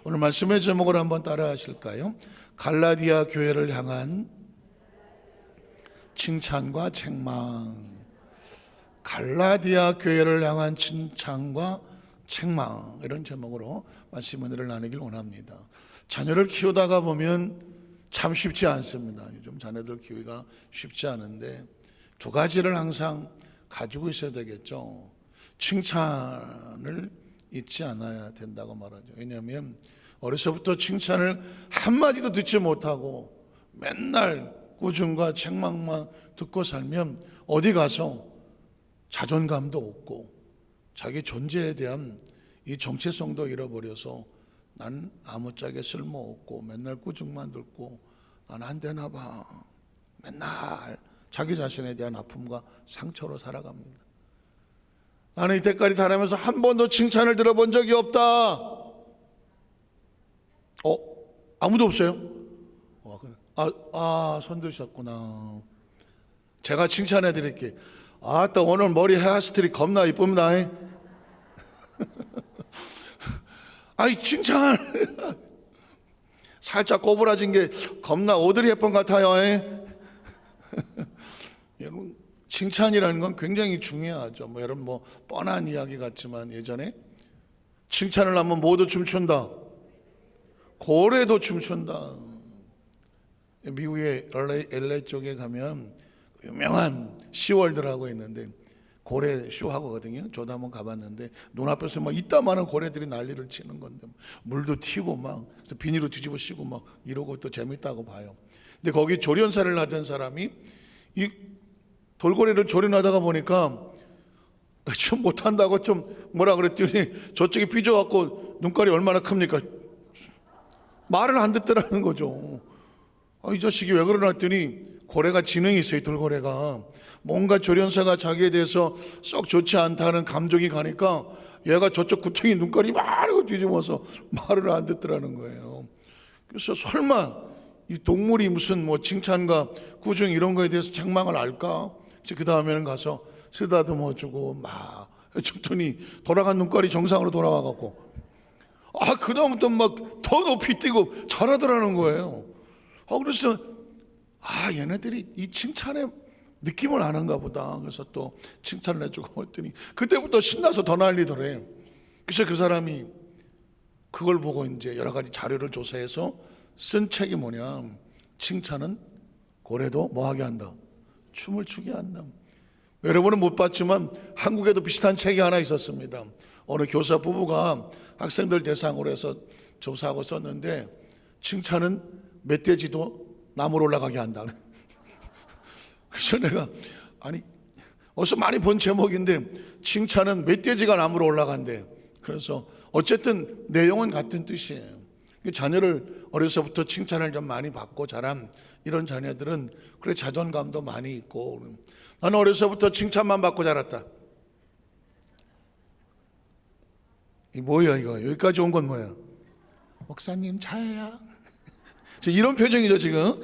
오늘 말씀의 제목을 한번 따라 하실까요? 갈라디아 교회를 향한 칭찬과 책망. 갈라디아 교회를 향한 칭찬과 책망, 이런 제목으로 말씀 은혜를 나누길 원합니다. 자녀를 키우다가 보면 참 쉽지 않습니다. 요즘 자녀들 키우기가 쉽지 않은데 두 가지를 항상 가지고 있어야 되겠죠. 칭찬을 잊지 않아야 된다고 말하죠. 왜냐하면 어려서부터 칭찬을 한마디도 듣지 못하고 맨날 꾸중과 책망만 듣고 살면 어디 가서 자존감도 없고 자기 존재에 대한 이 정체성도 잃어버려서 난 아무짝에 쓸모없고 맨날 꾸중만 듣고 난 안 되나 봐, 맨날 자기 자신에 대한 아픔과 상처로 살아갑니다. 나는 이때까지 살아가면서 한 번도 칭찬을 들어본 적이 없다. 아무도 없어요? 손 드셨구나. 제가 칭찬해 드릴게요. 아따, 오늘 머리 헤어스타일이 겁나 이쁩니다. 아이, 칭찬. 살짝 꼬부라진 게 겁나 오드리 헵번 같아요. 여러분, 칭찬이라는 건 굉장히 중요하죠. 여러분 뻔한 이야기 같지만 예전에 칭찬을 하면 모두 춤춘다. 고래도 춤춘다. 미국의 LA 쪽에 가면 유명한 시월드라고 있는데 고래 쇼하고 거든요. 저도 한번 가봤는데 눈앞에서 이따만한 고래들이 난리를 치는 건데 물도 튀고 그래서 비닐로 뒤집어 씌고 이러고 또 재밌다고 봐요. 근데 거기 조련사를 하던 사람이 이 돌고래를 조련하다가 보니까 좀 못한다고 좀 뭐라 그랬더니 저쪽에 삐져갖고 눈깔이 얼마나 큽니까? 말을 안 듣더라는 거죠. 이 자식이 왜 그러나 했더니 고래가 지능이 있어요. 돌고래가 뭔가 조련사가 자기에 대해서 썩 좋지 않다는 감정이 가니까 얘가 저쪽 구덩이 눈깔이 막 뒤집어서 말을 안 듣더라는 거예요. 그래서 설마 이 동물이 무슨 칭찬과 꾸중 이런 거에 대해서 책망을 알까? 그 다음에는 가서 쓰다듬어주고 쳤더니 돌아간 눈깔이 정상으로 돌아와갖고 그 다음부터 더 높이 뛰고 잘하더라는 거예요. 그래서 얘네들이 이 칭찬의 느낌을 아는가 보다. 그래서 또 칭찬을 해주고 했더니 그때부터 신나서 더 난리더래. 그래서 그 사람이 그걸 보고 이제 여러 가지 자료를 조사해서 쓴 책이 뭐냐, 칭찬은 고래도 뭐하게 한다, 춤을 추게 한다. 여러분은 못 봤지만 한국에도 비슷한 책이 하나 있었습니다. 어느 교사 부부가 학생들 대상으로 해서 조사하고 썼는데 칭찬은 멧돼지도 나무로 올라가게 한다. 그래서 내가 어디서 많이 본 제목인데 칭찬은 멧돼지가 나무로 올라간대. 그래서 어쨌든 내용은 같은 뜻이에요. 자녀를 어려서부터 칭찬을 좀 많이 받고 자란 이런 자녀들은 그래 자존감도 많이 있고, 나는 어려서부터 칭찬만 받고 자랐다. 이 뭐야 이거, 여기까지 온 건 뭐야? 목사님 차예요. 이런 표정이죠 지금.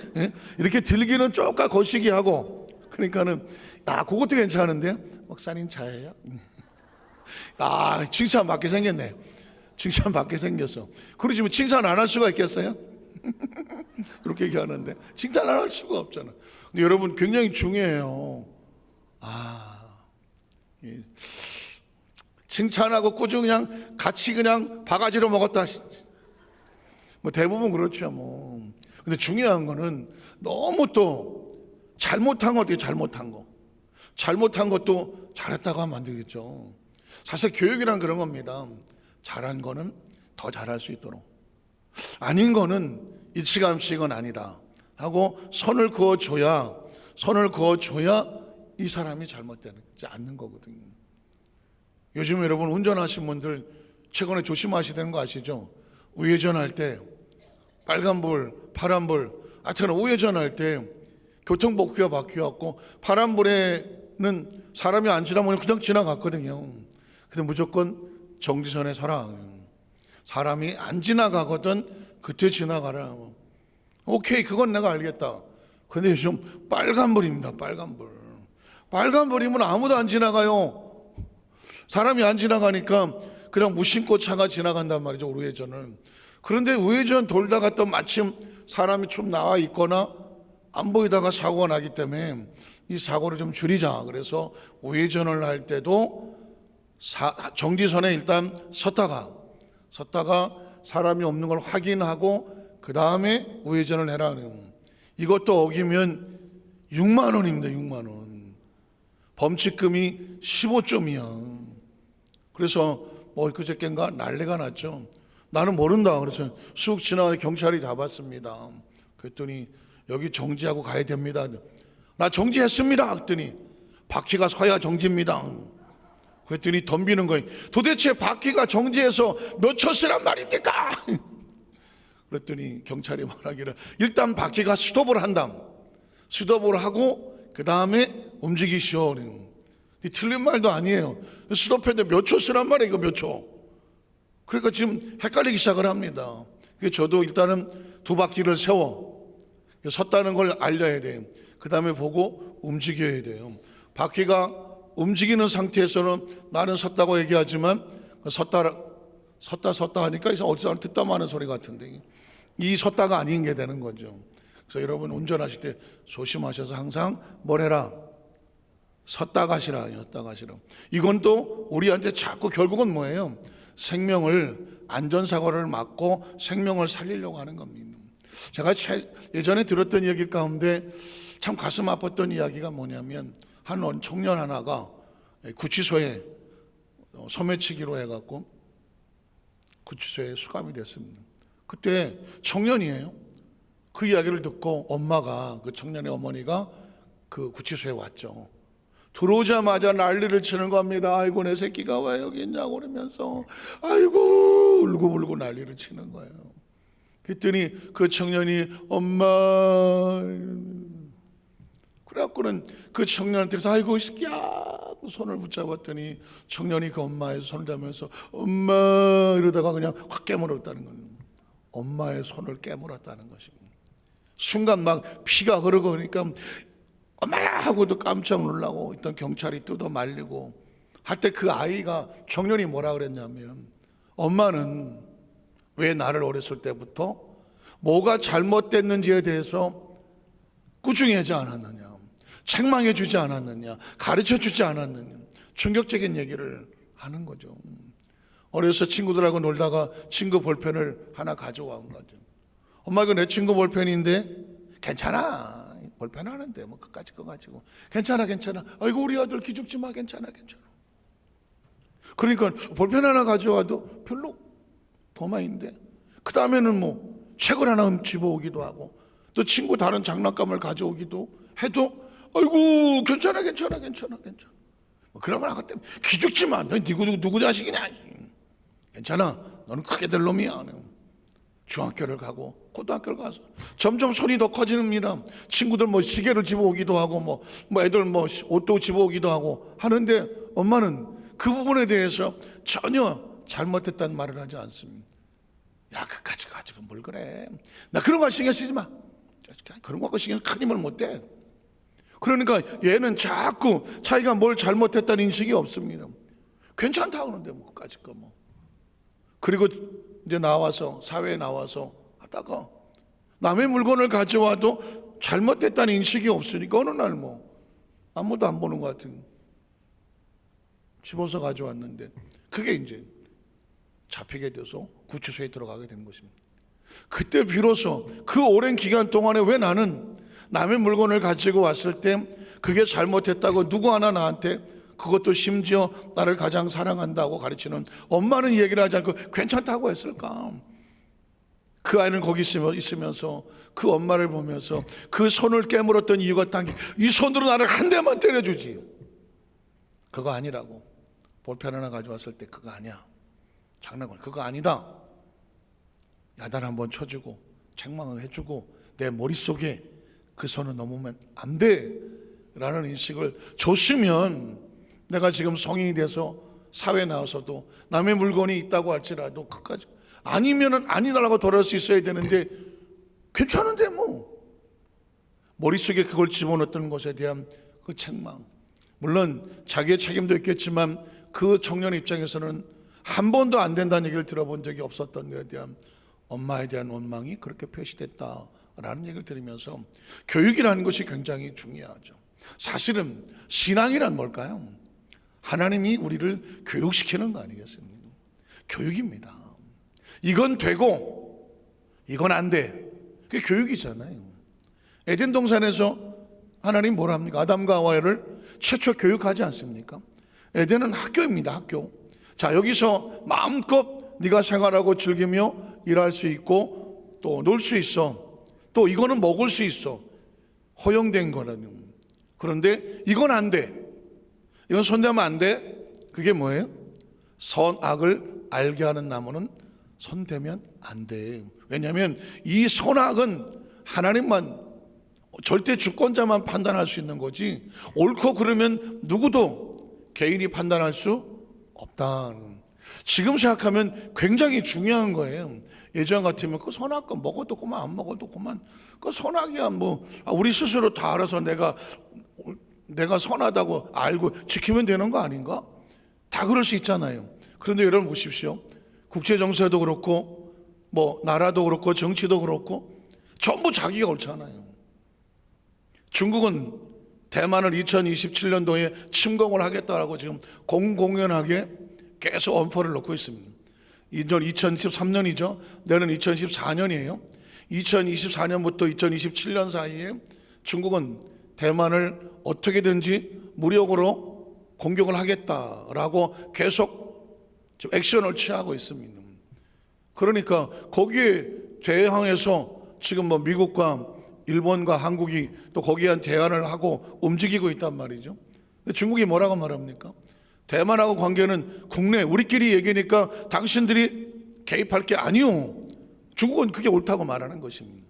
이렇게 들기는 쪼까 거시기 하고, 그러니까는 그것도 괜찮은데 목사님 차예요. 칭찬 받게 생겼네. 칭찬 받게 생겼어. 그러지만 칭찬 안 할 수가 있겠어요? 그렇게 얘기하는데 칭찬 안 할 수가 없잖아. 근데 여러분 굉장히 중요해요. 칭찬하고 꾸중 그냥 같이 그냥 바가지로 먹었다. 대부분 그렇죠 근데 중요한 거는 너무 또 잘못한 거 어떻게 잘못한 것도 잘했다고 하면 안 되겠죠. 사실 교육이란 그런 겁니다. 잘한 거는 더 잘할 수 있도록, 아닌 거는 일치감치건 아니다 하고 선을 그어줘야 이 사람이 잘못되지 않는 거거든요. 요즘 여러분 운전하신 분들 최근에 조심하셔야 되는 거 아시죠? 우회전할 때 빨간불, 파란불, 우회전할 때 교통법규가 바뀌었고 파란불에는 사람이 안 지나면 그냥 지나갔거든요. 근데 무조건 정지선에 서라. 사람이 안 지나가거든 그때 지나가라. 오케이, 그건 내가 알겠다. 근데 요즘 빨간불입니다. 빨간불이면 아무도 안 지나가요. 사람이 안 지나가니까 그냥 무심코 차가 지나간단 말이죠, 우회전을. 그런데 우회전 돌다가 또 마침 사람이 좀 나와 있거나 안 보이다가 사고가 나기 때문에 이 사고를 좀 줄이자. 그래서 우회전을 할 때도 정지선에 일단 섰다가 사람이 없는 걸 확인하고 그 다음에 우회전을 해라는. 이것도 어기면 6만 원입니다. 6만 원. 범칙금이 15점이야. 그래서 뭐 그저께인가 난리가 났죠. 나는 모른다. 그래서 쑥 지나가서 경찰이 잡았습니다. 그랬더니 여기 정지하고 가야 됩니다. 나 정지했습니다. 그랬더니 바퀴가 서야 정지입니다. 그랬더니 덤비는 거예요. 도대체 바퀴가 정지해서 몇 쳤으란 말입니까? 그랬더니 경찰이 말하기를 일단 바퀴가 스톱을 한다. 스톱을 하고 그 다음에 움직이시오. 틀린 말도 아니에요. 스톱했는데 몇 초 쓰란 말이에요. 이거 몇 초. 그러니까 지금 헷갈리기 시작을 합니다. 저도 일단은 두 바퀴를 세워 섰다는 걸 알려야 돼요. 그 다음에 보고 움직여야 돼요. 바퀴가 움직이는 상태에서는 나는 섰다고 얘기하지만 섰다 하니까 어디서 듣다 마는 소리 같은데 이 섰다가 아닌 게 되는 거죠. 그래서 여러분 운전하실 때 조심하셔서 항상 뭘 해라? 섰다 가시라. 이건 또 우리한테 자꾸 결국은 뭐예요? 생명을, 안전사고를 막고 생명을 살리려고 하는 겁니다. 제가 예전에 들었던 이야기 가운데 참 가슴 아팠던 이야기가 뭐냐면 한 청년 하나가 구치소에 소매치기로 해갖고 구치소에 수감이 됐습니다. 그때 청년이에요. 그 이야기를 듣고 엄마가, 그 청년의 어머니가 그 구치소에 왔죠. 들어오자마자 난리를 치는 겁니다. 아이고 내 새끼가 왜 여기 있냐고 그러면서 아이고 울고불고 난리를 치는 거예요. 그랬더니 그 청년이 엄마, 그래갖고는 그 청년한테서 아이고 이 새끼야 손을 붙잡았더니 청년이 그 엄마의 손을 잡으면서 엄마 이러다가 그냥 확 깨물었다는 거예요. 엄마의 손을 깨물었다는 것입니다. 순간 막 피가 흐르고 그러니까 엄마야 하고도 깜짝 놀라고 있던 경찰이 뜯어 말리고 할 때 그 아이가, 청년이 뭐라 그랬냐면 엄마는 왜 나를 어렸을 때부터 뭐가 잘못됐는지에 대해서 꾸중하지 않았느냐, 책망해 주지 않았느냐, 가르쳐 주지 않았느냐, 충격적인 얘기를 하는 거죠. 어려서 친구들하고 놀다가 친구 볼펜을 하나 가져온 거죠. 엄마 이거 내 친구 볼펜인데 괜찮아, 볼펜 하는데 뭐 그까짓 거 가지고 괜찮아 아이고 우리 아들 기죽지 마 괜찮아 그러니까 볼펜 하나 가져와도 별로 도마인데 그 다음에는 뭐 책을 하나 집어오기도 하고 또 친구 다른 장난감을 가져오기도 해도 아이고 괜찮아 뭐 그런 거 나갔다 기죽지 마 너 누구 자식이냐 괜찮아 너는 크게 될 놈이야. 중학교를 가고 고등학교를 가서 점점 손이 더 커집니다. 친구들 뭐 시계를 집어오기도 하고 뭐 애들 뭐 옷도 집어오기도 하고 하는데 엄마는 그 부분에 대해서 전혀 잘못했다는 말을 하지 않습니다. 야 그까짓 가지고 뭘 그래, 나 그런 거 신경 쓰지 마, 그런 거 신경 큰 힘을 못 대. 그러니까 얘는 자꾸 자기가 뭘 잘못했다는 인식이 없습니다. 괜찮다 그러는데 뭐 그까짓 거 뭐. 그리고 이제 나와서 사회에 나와서 하다가 남의 물건을 가져와도 잘못됐다는 인식이 없으니까 어느 날 뭐 아무도 안 보는 것 같은 집어서 가져왔는데 그게 이제 잡히게 돼서 구치소에 들어가게 된 것입니다. 그때 비로소 그 오랜 기간 동안에 왜 나는 남의 물건을 가지고 왔을 때 그게 잘못했다고 누구 하나 나한테, 그것도 심지어 나를 가장 사랑한다고 가르치는 엄마는 이 얘기를 하지 않고 괜찮다고 했을까? 그 아이는 거기 있으면서 그 엄마를 보면서 그 손을 깨물었던 이유가 딱 이 손으로 나를 한 대만 때려주지, 그거 아니라고. 볼펜 하나 가져왔을 때 그거 아니야, 장난감 그거 아니다, 야단 한번 쳐주고 책망을 해주고 내 머릿속에 그 손을 넘으면 안 돼 라는 인식을 줬으면 내가 지금 성인이 돼서 사회에 나와서도 남의 물건이 있다고 할지라도 그까지 아니면은 아니다라고 돌아올 수 있어야 되는데 괜찮은데 뭐 머릿속에 그걸 집어넣었던 것에 대한 그 책망, 물론 자기의 책임도 있겠지만 그 청년 입장에서는 한 번도 안 된다는 얘기를 들어본 적이 없었던 것에 대한 엄마에 대한 원망이 그렇게 표시됐다라는 얘기를 들으면서 교육이라는 것이 굉장히 중요하죠. 사실은 신앙이란 뭘까요? 하나님이 우리를 교육시키는 거 아니겠습니까? 교육입니다. 이건 되고 이건 안 돼. 그게 교육이잖아요. 에덴 동산에서 하나님 뭐라 합니까? 아담과 하와를 최초 교육하지 않습니까? 에덴은 학교입니다. 학교. 자, 여기서 마음껏 네가 생활하고 즐기며 일할 수 있고 또 놀 수 있어. 또 이거는 먹을 수 있어. 허용된 거라는. 그런데 이건 안 돼. 이건 손대면 안 돼. 그게 뭐예요? 선악을 알게 하는 나무는 손대면 안 돼. 왜냐하면 이 선악은 하나님만, 절대 주권자만 판단할 수 있는 거지 옳고 그르면 누구도 개인이 판단할 수 없다. 지금 생각하면 굉장히 중요한 거예요. 예전 같으면 그 선악 거 먹어도 그만 안 먹어도 그만 그 선악이야 뭐 우리 스스로 다 알아서 내가 선하다고 알고 지키면 되는 거 아닌가? 다 그럴 수 있잖아요. 그런데 여러분 보십시오. 국제 정세도 그렇고 뭐 나라도 그렇고 정치도 그렇고 전부 자기가 옳잖아요. 중국은 대만을 2027년도에 침공을 하겠다라고 지금 공공연하게 계속 엄포를 놓고 있습니다. 이전 2023년이죠. 내년 2024년이에요. 2024년부터 2027년 사이에 중국은 대만을 어떻게든지 무력으로 공격을 하겠다라고 계속 좀 액션을 취하고 있습니다. 그러니까 거기에 대항해서 지금 뭐 미국과 일본과 한국이 또 거기에 대한 대안을 하고 움직이고 있단 말이죠. 근데 중국이 뭐라고 말합니까? 대만하고 관계는 국내 우리끼리 얘기니까 당신들이 개입할 게 아니오. 중국은 그게 옳다고 말하는 것입니다.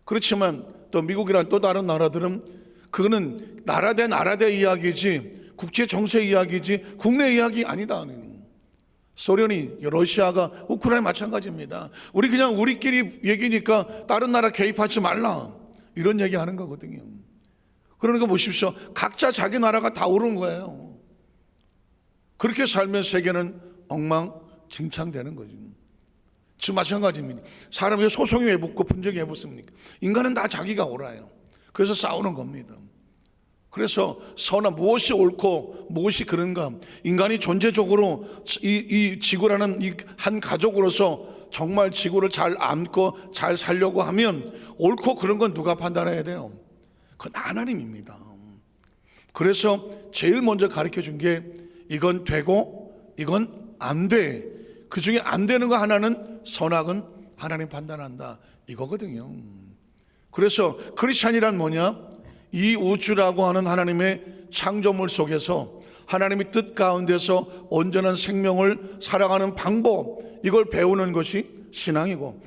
그렇지만 또 미국이란 또 다른 나라들은 그거는 나라 대 이야기지 국제 정세 이야기지 국내 이야기 아니다. 소련이 러시아가 우크라이나 마찬가지입니다. 우리 그냥 우리끼리 얘기니까 다른 나라 개입하지 말라 이런 얘기하는 거거든요. 그러니까 보십시오. 각자 자기 나라가 다 옳은 거예요. 그렇게 살면 세계는 엉망진창되는 거죠. 지금 마찬가지입니다. 사람이 소송이 왜 붙고 분쟁이 왜 붙습니까? 인간은 다 자기가 옳아요. 그래서 싸우는 겁니다. 그래서 선한 무엇이 옳고 무엇이 그른가, 인간이 존재적으로 이 지구라는 이 한 가족으로서 정말 지구를 잘 안고 잘 살려고 하면 옳고 그른 건 누가 판단해야 돼요? 그건 하나님입니다. 그래서 제일 먼저 가르쳐 준 게 이건 되고 이건 안 돼. 그 중에 안 되는 거 하나는 선악은 하나님 판단한다 이거거든요. 그래서 크리스찬이란 뭐냐? 이 우주라고 하는 하나님의 창조물 속에서 하나님의 뜻 가운데서 온전한 생명을 살아가는 방법, 이걸 배우는 것이 신앙이고,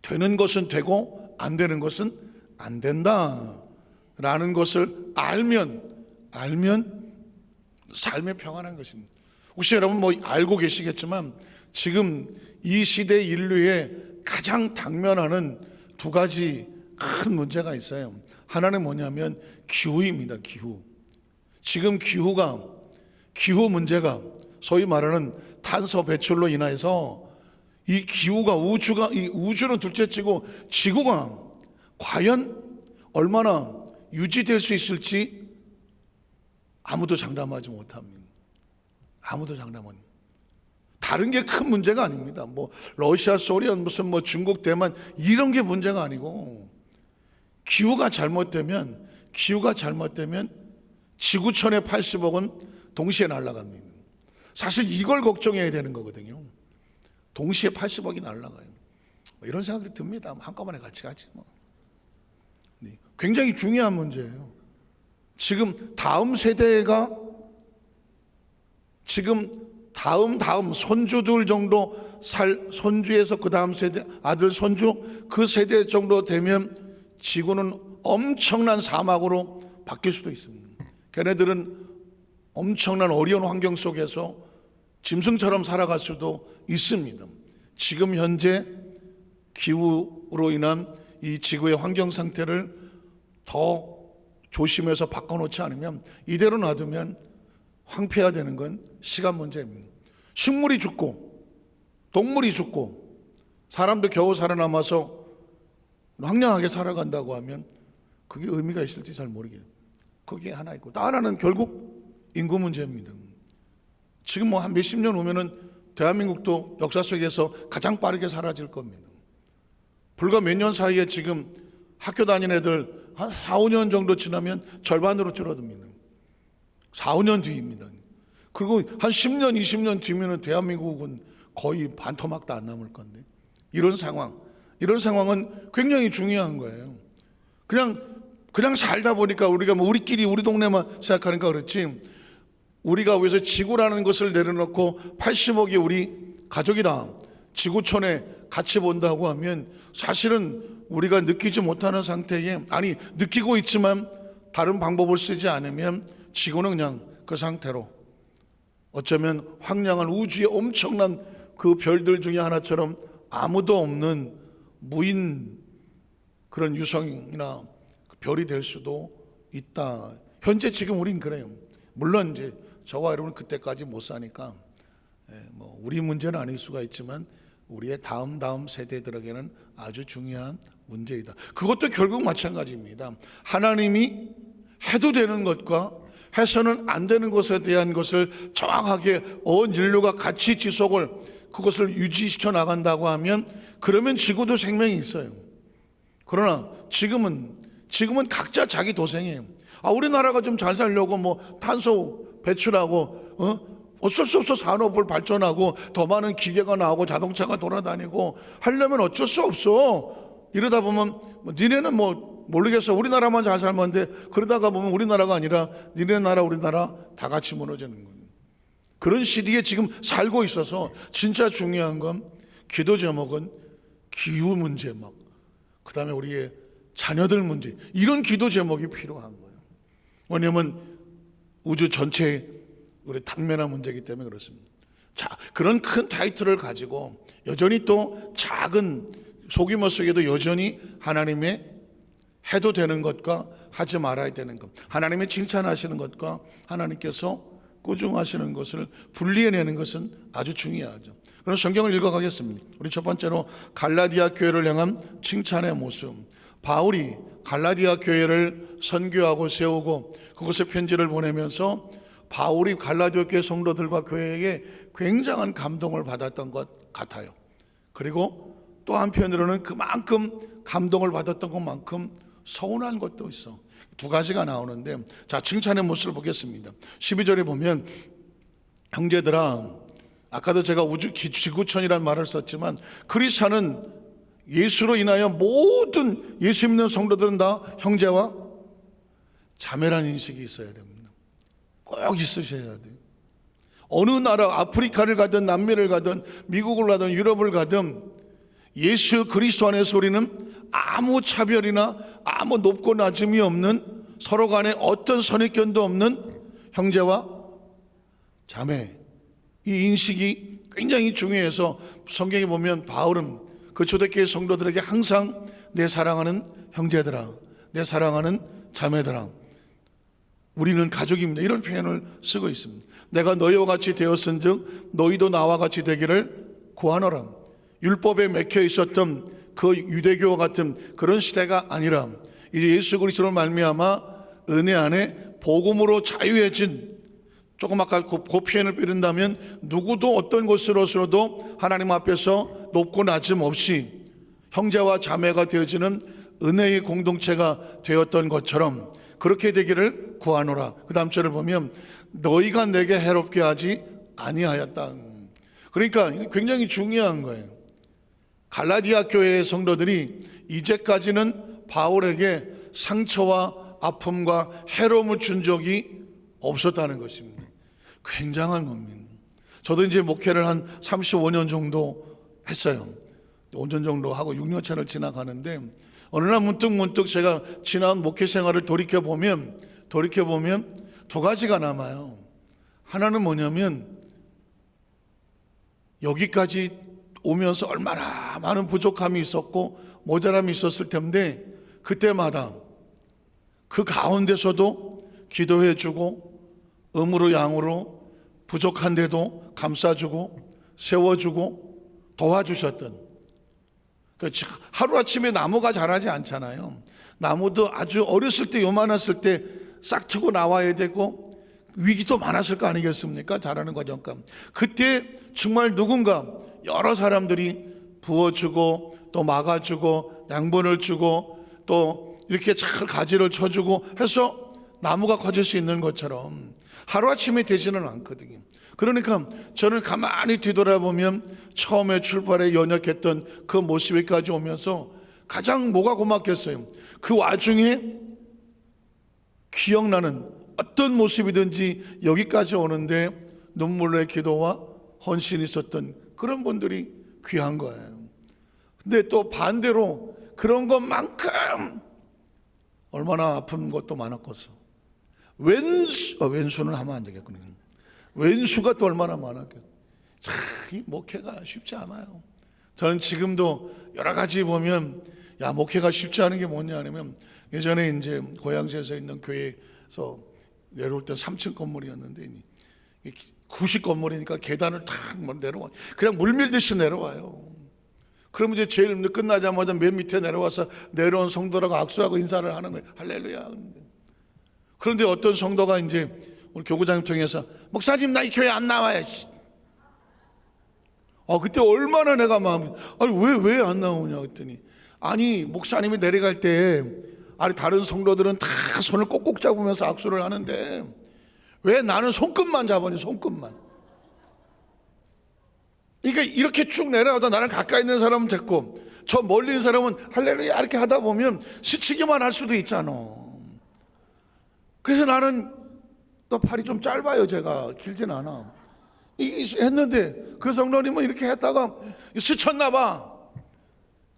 되는 것은 되고 안 되는 것은 안 된다라는 것을 알면 삶의 평안한 것입니다. 혹시 여러분 뭐 알고 계시겠지만 지금 이 시대 인류에 가장 당면하는 두 가지 큰 문제가 있어요. 하나는 뭐냐면 기후입니다. 기후. 지금 기후 문제가 소위 말하는 탄소 배출로 인해서 이 기후가 이 우주는 둘째치고 지구가 과연 얼마나 유지될 수 있을지 아무도 장담하지 못합니다. 아무도 장담하지. 다른 게 큰 문제가 아닙니다. 뭐 러시아, 소련, 무슨 뭐 중국, 대만 이런 게 문제가 아니고 기후가 잘못되면 지구촌의 80억은 동시에 날아갑니다. 사실 이걸 걱정해야 되는 거거든요. 동시에 80억이 날아가요. 이런 생각이 듭니다. 한꺼번에 같이 가지 뭐. 굉장히 중요한 문제예요. 지금 다음 세대가 다음 손주들 정도 손주에서 그 다음 세대 아들 손주 그 세대 정도 되면 지구는 엄청난 사막으로 바뀔 수도 있습니다. 걔네들은 엄청난 어려운 환경 속에서 짐승처럼 살아갈 수도 있습니다. 지금 현재 기후로 인한 이 지구의 환경 상태를 더 조심해서 바꿔놓지 않으면 이대로 놔두면 황폐화되는 건 시간 문제입니다. 식물이 죽고 동물이 죽고 사람도 겨우 살아남아서 황량하게 살아간다고 하면 그게 의미가 있을지 잘 모르겠어요. 그게 하나 있고, 또 하나는 결국 인구 문제입니다. 지금 뭐 한 몇십 년 후면은 대한민국도 역사 속에서 가장 빠르게 사라질 겁니다. 불과 몇 년 사이에 지금 학교 다니는 애들 한 4, 5년 정도 지나면 절반으로 줄어듭니다. 4, 5년 뒤입니다. 그리고 한 10년, 20년 뒤면은 대한민국은 거의 반토막도 안 남을 건데, 이런 상황은 굉장히 중요한 거예요. 그냥 살다 보니까 우리가 뭐 우리끼리 우리 동네만 생각하니까 그렇지, 우리가 위해서 지구라는 것을 내려놓고 80억이 우리 가족이다, 지구촌에 같이 본다고 하면 사실은 우리가 느끼지 못하는 상태에, 아니 느끼고 있지만 다른 방법을 쓰지 않으면 지구는 그냥 그 상태로 어쩌면 황량한 우주의 엄청난 그 별들 중에 하나처럼 아무도 없는 무인 그런 유성이나 별이 될 수도 있다. 현재 지금 우린 그래요. 물론 이제 저와 여러분 그때까지 못 사니까 뭐 우리 문제는 아닐 수가 있지만 우리의 다음 세대들에게는 아주 중요한 문제이다. 그것도 결국 마찬가지입니다. 하나님이 해도 되는 것과 해서는 안 되는 것에 대한 것을 정확하게 온 인류가 같이 지속을, 그것을 유지시켜 나간다고 하면, 그러면 지구도 생명이 있어요. 그러나 지금은 각자 자기 도생이에요. 우리나라가 좀 잘 살려고 뭐 탄소 배출하고 어쩔 수 없어 산업을 발전하고 더 많은 기계가 나오고 자동차가 돌아다니고 하려면 어쩔 수 없어. 이러다 보면 니네는 뭐 모르겠어, 우리나라만 잘 살면 돼. 그러다가 보면 우리나라가 아니라 니네 나라 우리나라 다 같이 무너지는 거예요. 그런 시대에 지금 살고 있어서 진짜 중요한 건 기도 제목은 기후 문제, 그 다음에 우리의 자녀들 문제, 이런 기도 제목이 필요한 거예요. 왜냐하면 우주 전체의 우리 당면한 문제이기 때문에 그렇습니다. 자, 그런 큰 타이틀을 가지고 여전히 또 작은 소규모 속에도 여전히 하나님의 해도 되는 것과 하지 말아야 되는 것, 하나님의 칭찬하시는 것과 하나님께서 꾸중하시는 것을 분리해내는 것은 아주 중요하죠. 그럼 성경을 읽어가겠습니다. 우리 첫 번째로 갈라디아 교회를 향한 칭찬의 모습. 바울이 갈라디아 교회를 선교하고 세우고 그곳에 편지를 보내면서 바울이 갈라디아 교회 성도들과 교회에게 굉장한 감동을 받았던 것 같아요. 그리고 또 한편으로는 그만큼 감동을 받았던 것만큼 서운한 것도 있어. 두 가지가 나오는데, 자, 칭찬의 모습을 보겠습니다. 12절에 보면, 형제들아, 아까도 제가 지구촌이라는 말을 썼지만 그리스도는 예수로 인하여 모든 예수 믿는 성도들은 다 형제와 자매라는 인식이 있어야 됩니다. 꼭 있으셔야 돼요. 어느 나라, 아프리카를 가든 남미를 가든 미국을 가든 유럽을 가든 예수 그리스도 안에서 우리는 아무 차별이나 아무 높고 낮음이 없는, 서로 간에 어떤 선입견도 없는 형제와 자매, 이 인식이 굉장히 중요해서 성경에 보면 바울은 그 초대교회 성도들에게 항상 내 사랑하는 형제들아, 내 사랑하는 자매들아, 우리는 가족입니다, 이런 표현을 쓰고 있습니다. 내가 너희와 같이 되었은즉 너희도 나와 같이 되기를 구하노라. 율법에 맥혀 있었던 그 유대교와 같은 그런 시대가 아니라 이제 예수 그리스도로 말미암아 은혜 안에 복음으로 자유해진, 조금 아까 그 표현을 빼른다면 누구도 어떤 것으로서도 하나님 앞에서 높고 낮음 없이 형제와 자매가 되어지는 은혜의 공동체가 되었던 것처럼 그렇게 되기를 구하노라. 그 다음 절을 보면 너희가 내게 해롭게 하지 아니하였다. 그러니까 굉장히 중요한 거예요. 갈라디아 교회의 성도들이 이제까지는 바울에게 상처와 아픔과 해로움을 준 적이 없었다는 것입니다. 굉장한 겁니다. 저도 이제 목회를 한 35년 정도 했어요. 5년 정도 하고 6년 차를 지나가는데 어느 날 문득 제가 지난 목회 생활을 돌이켜보면 두 가지가 남아요. 하나는 뭐냐면 여기까지 오면서 얼마나 많은 부족함이 있었고 모자람이 있었을 텐데 그때마다 그 가운데서도 기도해주고 음으로 양으로 부족한데도 감싸주고 세워주고 도와주셨던, 하루아침에 나무가 자라지 않잖아요. 나무도 아주 어렸을 때, 요만했을 때 싹 트고 나와야 되고 위기도 많았을 거 아니겠습니까? 자라는 과정감. 그때 정말 누군가, 여러 사람들이 부어주고 또 막아주고 양분을 주고 또 이렇게 잘 가지를 쳐주고 해서 나무가 커질 수 있는 것처럼 하루아침에 되지는 않거든요. 그러니까 저는 가만히 뒤돌아보면 처음에 출발에 연약했던 그 모습에까지 오면서 가장 뭐가 고맙겠어요? 그 와중에 기억나는 어떤 모습이든지 여기까지 오는데 눈물의 기도와 헌신이 있었던 그런 분들이 귀한 거예요. 근데 또 반대로 그런 것만큼 얼마나 아픈 것도 많았겠어. 왼수는 하면 안 되겠군요. 왼수가 또 얼마나 많았겠어. 참, 이 목회가 쉽지 않아요. 저는 지금도 여러 가지 보면 목회가 쉽지 않은 게 뭐냐 하면, 예전에 이제 고양시에서 있는 교회에서 내려올 때 3층 건물이었는데 90 건물이니까 계단을 탁 내려와, 그냥 물 밀듯이 내려와요. 그러면 이제 제일 끝나자마자 맨 밑에 내려와서 내려온 성도라고 악수하고 인사를 하는 거예요. 할렐루야. 그런데 어떤 성도가 이제 우리 교구장님 통해서, 목사님 나 이 교회 안 나와요. 그때 얼마나 내가 마음이, 왜 안 나오냐 했더니, 아니 목사님이 내려갈 때 다른 성도들은 다 손을 꼭꼭 잡으면서 악수를 하는데 왜 나는 손끝만 잡으니, 손끝만. 그러니까 이렇게 쭉 내려가다 나랑 가까이 있는 사람은 됐고 저 멀리 있는 사람은 할렐루야 이렇게 하다 보면 스치기만 할 수도 있잖아. 그래서 나는 또 팔이 좀 짧아요. 제가 길진 않아. 했는데 그 성도님은 이렇게 했다가 스쳤나 봐.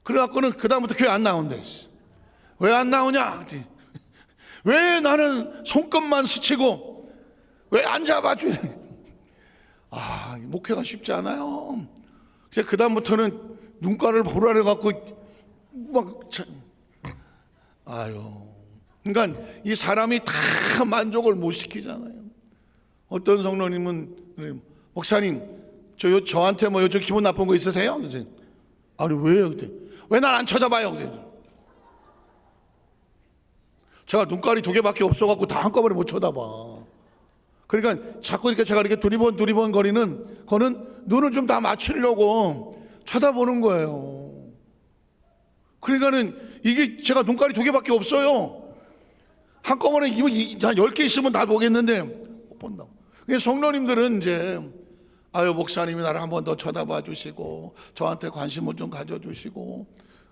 그래갖고는 그 다음부터 교회 안 나온대. 왜 안 나오냐? 왜 나는 손끝만 스치고 왜 안 잡아주니? 목회가 쉽지 않아요. 그래서 그 다음부터는 눈가를 보라려 갖고 그러니까 이 사람이 다 만족을 못 시키잖아요. 어떤 성도님은, 목사님 저한테 저 기분 나쁜 거 있으세요? 아니 왜요? 왜 날 안 쳐다봐요? 제가 눈깔이 2개밖에 없어갖고 다 한꺼번에 못 쳐다봐. 그러니까 자꾸 이렇게 제가 이렇게 두리번 거리는 거는 눈을 좀 다 맞추려고 쳐다보는 거예요. 그러니까는 이게 제가 눈깔이 2개밖에 없어요. 한꺼번에 한 10개 있으면 다 보겠는데 못 본다고. 성도님들은 이제 목사님이 나를 한 번 더 쳐다봐 주시고 저한테 관심을 좀 가져주시고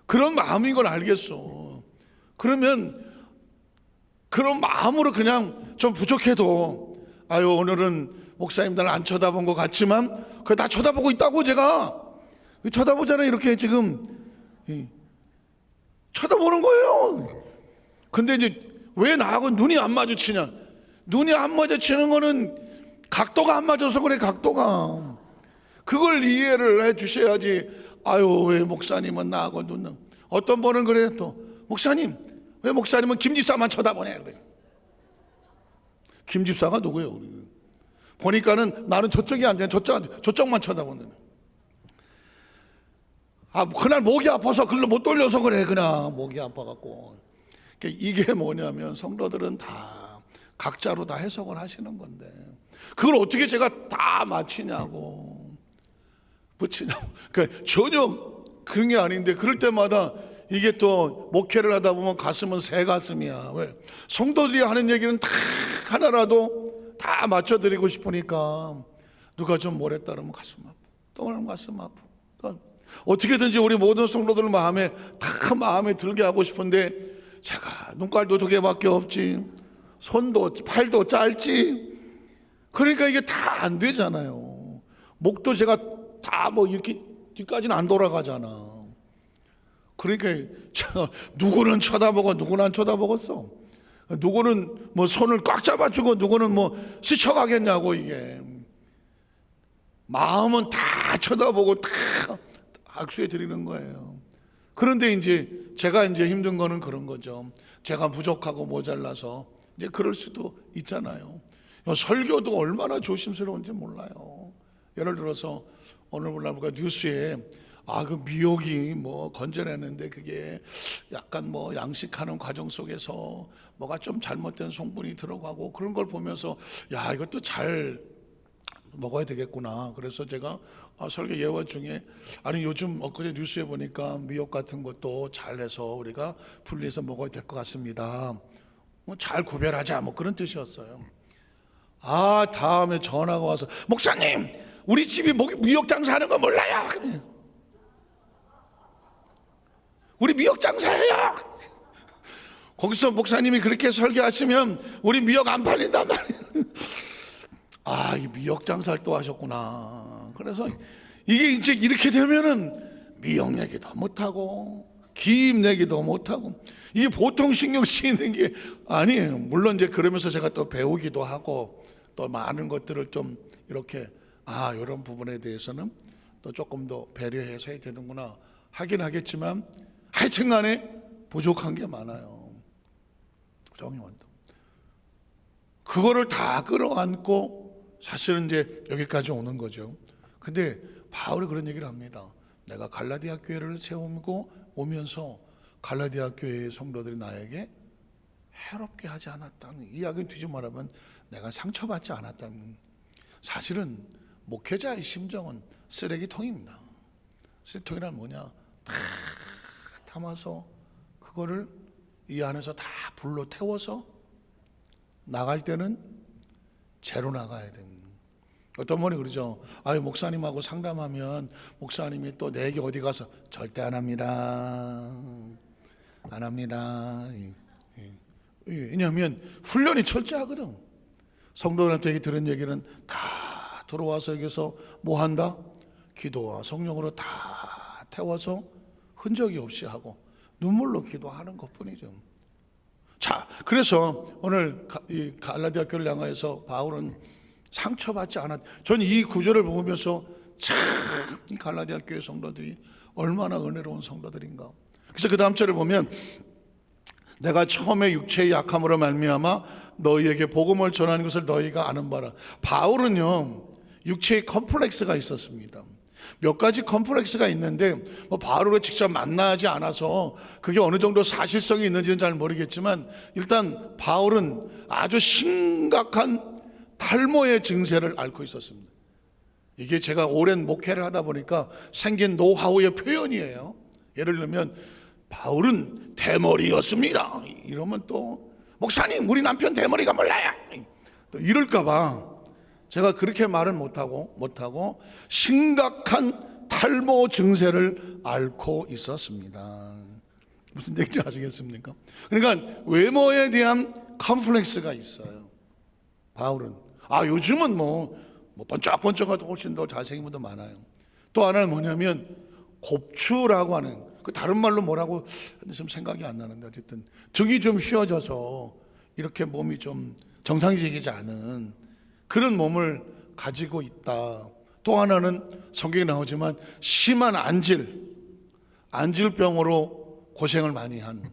그런 마음인 걸 알겠어. 그러면 그런 마음으로 그냥 좀 부족해도 오늘은 목사님 나를 안 쳐다본 것 같지만 그래 다 쳐다보고 있다고. 제가 쳐다보잖아요. 이렇게 지금 쳐다보는 거예요. 근데 이제 왜 나하고 눈이 안 마주치냐? 눈이 안 마주치는 거는 각도가 안 맞아서 그래. 각도가. 그걸 이해를 해 주셔야지. 왜 목사님은 나하고 눈은. 어떤 분은 그래. 또 목사님 왜 목사님은 김집사만 쳐다보냐? 김집사가 누구예요? 보니까는 나는 저쪽이 안 돼. 저쪽만 쳐다보는. 그날 목이 아파서 글로 못 돌려서 그래. 그냥 목이 아파갖고. 이게 뭐냐면 성도들은 다 각자로 다 해석을 하시는 건데 그걸 어떻게 제가 다 맞히냐고 붙이냐고. 그러니까 전혀 그런 게 아닌데 그럴 때마다 이게 또 목회를 하다 보면 가슴은 새 가슴이야. 왜? 성도들이 하는 얘기는 다 하나라도 다 맞춰드리고 싶으니까 누가 좀 뭐랬다 그러면 가슴 아파. 또 그러면 가슴 아파. 어떻게든지 우리 모든 성도들 마음에 다 마음에 들게 하고 싶은데 제가 눈깔도 2개밖에 없지, 손도 팔도 짧지. 그러니까 이게 다 안 되잖아요. 목도 제가 다 이렇게 뒤까지는 안 돌아가잖아. 그러니까 누구는 쳐다보고 누구는 안 쳐다보겠어. 누구는 손을 꽉 잡아주고 누구는 스쳐가겠냐고. 이게 마음은 다 쳐다보고 다 악수해 드리는 거예요. 그런데 이제 제가 힘든 거는 그런 거죠. 제가 부족하고 모자라서 이제 그럴 수도 있잖아요. 설교도 얼마나 조심스러운지 몰라요. 예를 들어서 오늘 보니까 뉴스에 그 미역이 뭐 건져내는데 그게 약간 뭐 양식하는 과정 속에서 뭐가 좀 잘못된 성분이 들어가고 그런 걸 보면서 야, 이것도 잘 먹어야 되겠구나. 그래서 제가 설교 예화 중에 요즘 엊그제 뉴스에 보니까 미역 같은 것도 잘해서 우리가 분리해서 먹어야 될 것 같습니다. 뭐 잘 구별하자 뭐 그런 뜻이었어요. 다음에 전화가 와서 목사님 우리 집이 미역 장사하는 거 몰라요. 우리 미역 장사해요. 거기서 목사님이 그렇게 설교하시면 우리 미역 안 팔린단 말이에요. 이 미역 장사를 또 하셨구나. 그래서 이게 이제 이렇게 되면은 미역 얘기도 못하고 김 얘기도 못하고 이게 보통 신경 쓰이는 게 아니에요. 물론 이제 그러면서 제가 또 배우기도 하고 또 많은 것들을 좀 이렇게 이런 부분에 대해서는 또 조금 더 배려해서 해야 되는구나 하긴 하겠지만 하여튼 간에 부족한 게 많아요. 정이 많다. 그거를 다 끌어안고 사실은 이제 여기까지 오는 거죠. 근데 바울이 그런 얘기를 합니다. 내가 갈라디아 교회를 세우고 오면서 갈라디아 교회의 성도들이 나에게 해롭게 하지 않았다는 이야기를 뒤집어 말하면 내가 상처받지 않았다는. 사실은 목회자의 심정은 쓰레기통입니다. 쓰레기통이란 뭐냐? 다 담아서 그거를 이 안에서 다 불로 태워서 나갈 때는 제로 나가야 됩니다. 어떤 분이 그러죠. 목사님하고 상담하면 목사님이 또 내게 어디 가서 절대 안 합니다. 안 합니다. 왜냐하면 훈련이 철저하거든. 성도들한테 얘기 들은 얘기는 다 들어와서 여기서 뭐 한다? 기도와 성령으로 다 태워서 흔적이 없이 하고 눈물로 기도하는 것뿐이죠. 자, 그래서 오늘 이 갈라디아 교회를 향해서 바울은 상처받지 않았. 저는 이 구절을 보면서 참 이 갈라디아 교회 성도들이 얼마나 은혜로운 성도들인가. 그래서 그 다음 절을 보면 내가 처음에 육체의 약함으로 말미암아 너희에게 복음을 전하는 것을 너희가 아는 바라. 바울은요 육체의 컴플렉스가 있었습니다. 몇 가지 컴플렉스가 있는데 바울을 직접 만나지 않아서 그게 어느 정도 사실성이 있는지는 잘 모르겠지만 일단 바울은 아주 심각한 탈모의 증세를 앓고 있었습니다. 이게 제가 오랜 목회를 하다 보니까 생긴 노하우의 표현이에요. 예를 들면 바울은 대머리였습니다. 이러면 또 목사님 우리 남편 대머리가 몰라요. 또 이럴까 봐 제가 그렇게 말은 못하고 심각한 탈모 증세를 앓고 있었습니다. 무슨 얘기인지 아시겠습니까? 그러니까 외모에 대한 컴플렉스가 있어요. 바울은 요즘은 뭐 번쩍번쩍하고 훨씬 더 잘생긴 분도 많아요. 또 하나는 뭐냐면 곱추라고 하는 그 다른 말로 뭐라고 좀 생각이 안 나는데 어쨌든 등이 좀 휘어져서 이렇게 몸이 좀 정상적이지 않은 그런 몸을 가지고 있다. 또 하나는 성경에 나오지만 심한 안질병으로 고생을 많이 한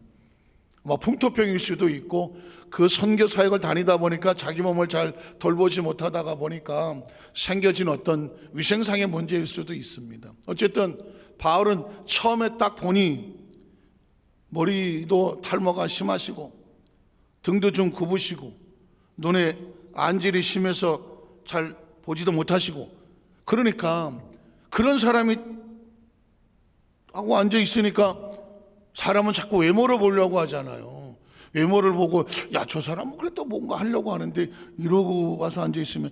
풍토병일 수도 있고 그 선교 사역을 다니다 보니까 자기 몸을 잘 돌보지 못하다가 보니까 생겨진 어떤 위생상의 문제일 수도 있습니다. 어쨌든 바울은 처음에 딱 보니 머리도 탈모가 심하시고 등도 좀 굽으시고 눈에 안질이 심해서 잘 보지도 못하시고 그러니까 그런 사람이 하고 앉아 있으니까 사람은 자꾸 외모를 보려고 하잖아요. 외모를 보고 저 사람은 그래도 뭔가 하려고 하는데 이러고 와서 앉아 있으면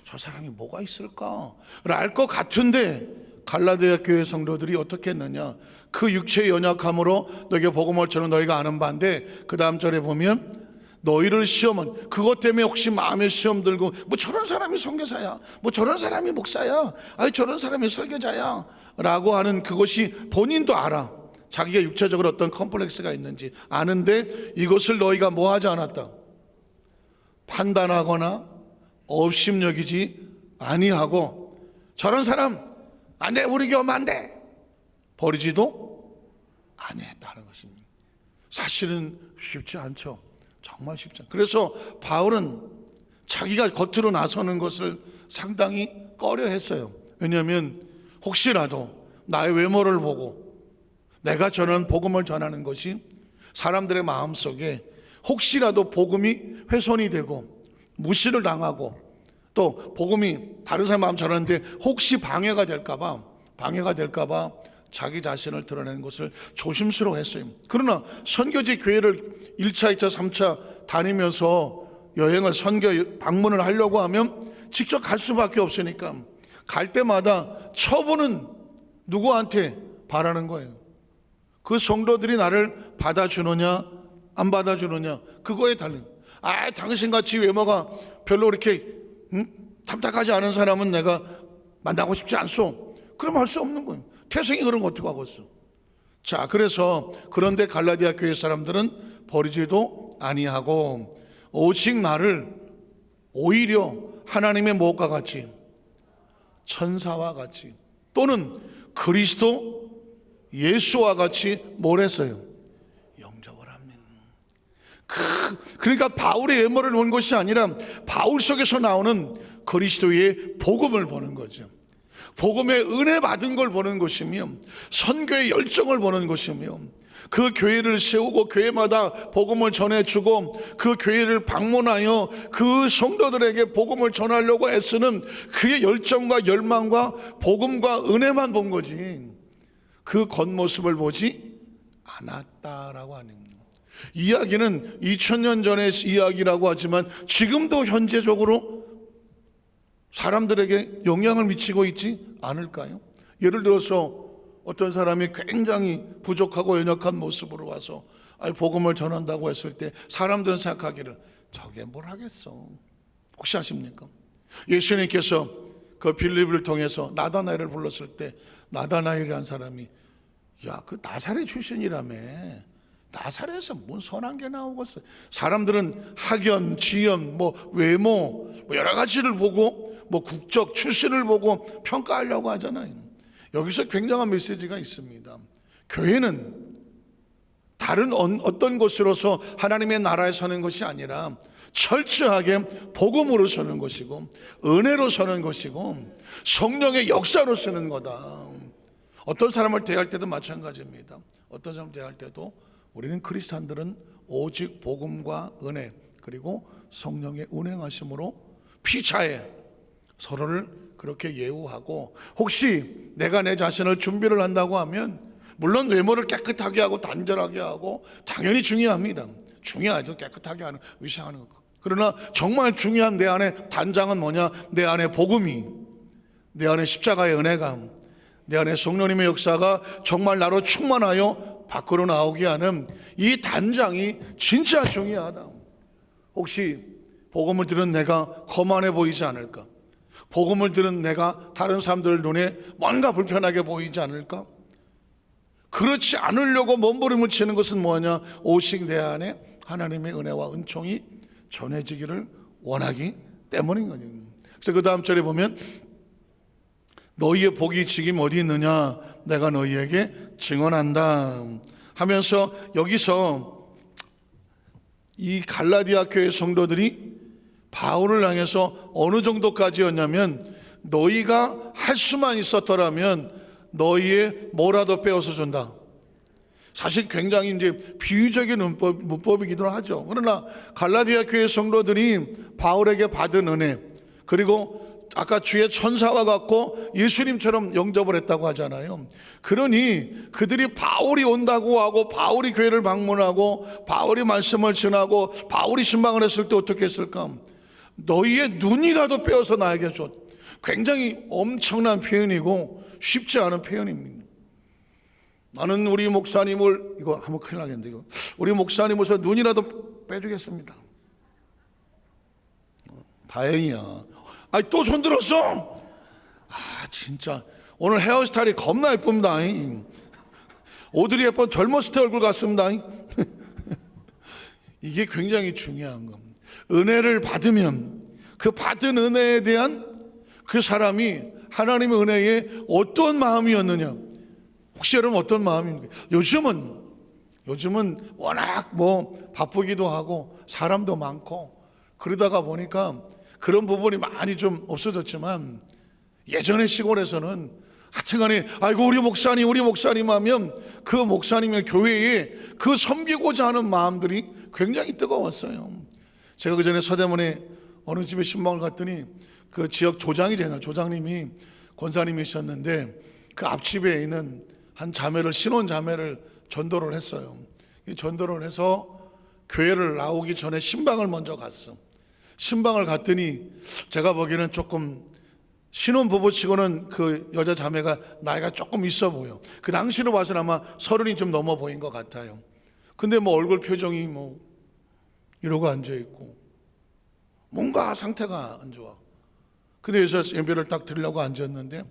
저 사람이 뭐가 있을까 알 것 같은데 갈라디아 교회 성도들이 어떻게 했느냐. 그 육체의 연약함으로 너에게 복음을 전하 너희가 아는 바인데 그 다음 절에 보면 너희를 시험은 그것 때문에 혹시 마음에 시험 들고 저런 사람이 선교사야 저런 사람이 목사야 저런 사람이 설교자야 라고 하는 그것이 본인도 알아. 자기가 육체적으로 어떤 컴플렉스가 있는지 아는데 이것을 너희가 뭐 하지 않았다. 판단하거나 업심여기지 아니하고 저런 사람 안 돼 우리 교회 안 돼 버리지도 아니했다는 것입니다. 사실은 쉽지 않죠. 정말 쉽지 않죠. 그래서 바울은 자기가 겉으로 나서는 것을 상당히 꺼려했어요. 왜냐하면 혹시라도 나의 외모를 보고 내가 전하는 복음을 전하는 것이 사람들의 마음속에 혹시라도 복음이 훼손이 되고 무시를 당하고 또 복음이 다른 사람 마음 전하는데 혹시 방해가 될까 봐 자기 자신을 드러내는 것을 조심스러워했어요. 그러나 선교지 교회를 1차, 2차, 3차 다니면서 여행을 선교 방문을 하려고 하면 직접 갈 수밖에 없으니까 갈 때마다 처분은 누구한테 바라는 거예요. 그 성도들이 나를 받아주느냐 안 받아주느냐 그거에 달린. 당신같이 외모가 별로 이렇게 탐탁하지 않은 사람은 내가 만나고 싶지 않소. 그럼 할 수 없는 거예요. 태생이 그런 거 어떻게 하겠어. 자, 그래서 그런데 갈라디아 교회 사람들은 버리지도 아니하고 오직 나를 오히려 하나님의 무엇과 같이 천사와 같이 또는 그리스도 예수와 같이 뭘 했어요? 영접을 합니다. 그러니까 바울의 외모를 본 것이 아니라 바울 속에서 나오는 그리스도의 복음을 보는 거죠. 복음의 은혜 받은 걸 보는 것이며 선교의 열정을 보는 것이며 그 교회를 세우고 교회마다 복음을 전해주고 그 교회를 방문하여 그 성도들에게 복음을 전하려고 애쓰는 그의 열정과 열망과 복음과 은혜만 본 거지 그 겉모습을 보지 않았다라고 하는 거예요. 이야기는 2000년 전의 이야기라고 하지만 지금도 현재적으로 사람들에게 영향을 미치고 있지 않을까요? 예를 들어서 어떤 사람이 굉장히 부족하고 연약한 모습으로 와서 복음을 전한다고 했을 때 사람들은 생각하기를 저게 뭘 하겠어. 혹시 아십니까? 예수님께서 그 빌립을 통해서 나다나엘을 불렀을 때 나다나엘이라는 사람이 그 나사렛 출신이라며 나사렛에서 뭔 선한 게 나오겠어. 사람들은 학연, 지연, 외모 여러 가지를 보고 국적, 출신을 보고 평가하려고 하잖아요. 여기서 굉장한 메시지가 있습니다. 교회는 다른 어떤 곳으로서 하나님의 나라에 서는 것이 아니라 철저하게 복음으로 서는 것이고 은혜로 서는 것이고 성령의 역사로 서는 거다. 어떤 사람을 대할 때도 마찬가지입니다. 어떤 사람을 대할 때도 우리는 크리스찬들은 오직 복음과 은혜 그리고 성령의 운행하심으로 피차에 서로를 그렇게 예우하고 혹시 내가 내 자신을 준비를 한다고 하면 물론 외모를 깨끗하게 하고 단절하게 하고 당연히 중요합니다. 중요하죠. 깨끗하게 하는 위생하는 것. 그러나 정말 중요한 내 안에 단장은 뭐냐? 내 안에 복음이 내 안에 십자가의 은혜가 내 안에 성령님의 역사가 정말 나로 충만하여 밖으로 나오게 하는 이 단장이 진짜 중요하다. 혹시 복음을 들은 내가 거만해 보이지 않을까? 복음을 들은 내가 다른 사람들 눈에 뭔가 불편하게 보이지 않을까? 그렇지 않으려고 몸부림을 치는 것은 뭐냐? 오직 내 안에 하나님의 은혜와 은총이 전해지기를 원하기 때문인 거죠. 그래서 그 다음 절에 보면 너희의 복이 지금 어디 있느냐? 내가 너희에게 증언한다 하면서 여기서 이 갈라디아 교회 성도들이 바울을 향해서 어느 정도까지였냐면 너희가 할 수만 있었더라면 너희의 뭐라도 빼어서 준다. 사실 굉장히 이제 비유적인 문법이기도 하죠. 그러나 갈라디아 교회 성도들이 바울에게 받은 은혜 그리고 아까 주의 천사와 같고 예수님처럼 영접을 했다고 하잖아요. 그러니 그들이 바울이 온다고 하고 바울이 교회를 방문하고 바울이 말씀을 전하고 바울이 신방을 했을 때 어떻게 했을까? 너희의 눈이라도 빼어서 나에게 줘. 굉장히 엄청난 표현이고 쉽지 않은 표현입니다. 나는 우리 목사님을 이거 하면 큰일 나겠는데 이거 우리 목사님으로서 눈이라도 빼주겠습니다. 다행이야. 또 손들었어? 진짜 오늘 헤어스타일이 겁나 예쁩니다. 오드리 헵번 젊었을 때 얼굴 같습니다. 이게 굉장히 중요한 겁니다. 은혜를 받으면 그 받은 은혜에 대한 그 사람이 하나님의 은혜에 어떤 마음이었느냐. 혹시 여러분 어떤 마음입니까? 요즘은 워낙 바쁘기도 하고 사람도 많고 그러다가 보니까 그런 부분이 많이 좀 없어졌지만 예전의 시골에서는 하여튼간에 아이고 우리 목사님 하면 그 목사님의 교회에 그 섬기고자 하는 마음들이 굉장히 뜨거웠어요. 제가 그 전에 서대문에 어느 집에 신방을 갔더니 그 지역 조장이잖아요. 조장님이 권사님이셨는데 그 앞집에 있는 한 자매를, 신혼 자매를 전도를 했어요. 이 전도를 해서 교회를 나오기 전에 신방을 먼저 갔어. 신방을 갔더니 제가 보기에는 조금 신혼 부부치고는 그 여자 자매가 나이가 조금 있어 보여. 그 당시로 봐서는 아마 30이 좀 넘어 보인 것 같아요. 근데 뭐 얼굴 표정이 뭐 이러고 앉아있고 뭔가 상태가 안 좋아. 근데 여기서 예배를 딱 드리려고 앉았는데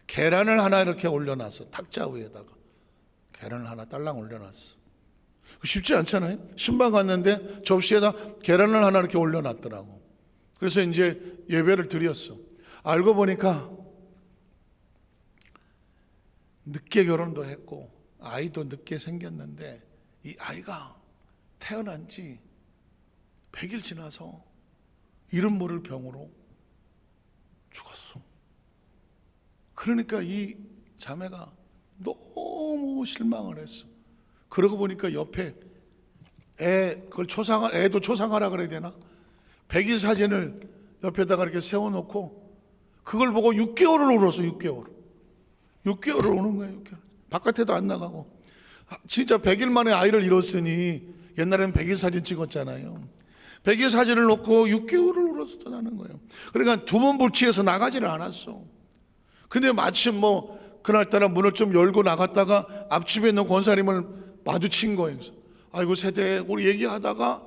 계란을 하나 이렇게 올려놨어. 탁자 위에다가 계란을 하나 딸랑 올려놨어. 쉽지 않잖아요. 신방 갔는데 접시에다 계란을 하나 이렇게 올려놨더라고. 그래서 이제 예배를 드렸어. 알고 보니까 늦게 결혼도 했고 아이도 늦게 생겼는데 이 아이가 태어난 지 100일 지나서 이름 모를 병으로 죽었어. 그러니까 이 자매가 너무 실망을 했어. 그러고 보니까 옆에 그걸 애도 초상하라 그래야 되나? 100일 사진을 옆에다가 이렇게 세워놓고 그걸 보고 6개월을 울었어. 6개월을 우는 거예요. 6개월. 바깥에도 안 나가고. 진짜 100일 만에 아이를 잃었으니 옛날에는 100일 사진 찍었잖아요. 100일 사진을 놓고 6개월을 울었다는 거예요. 그러니까 두문불치에서 나가지를 않았어. 근데 마침 뭐 그날따라 문을 좀 열고 나갔다가 앞집에 있는 권사님을 마주친 거예요. 아이고 세대 우리 얘기하다가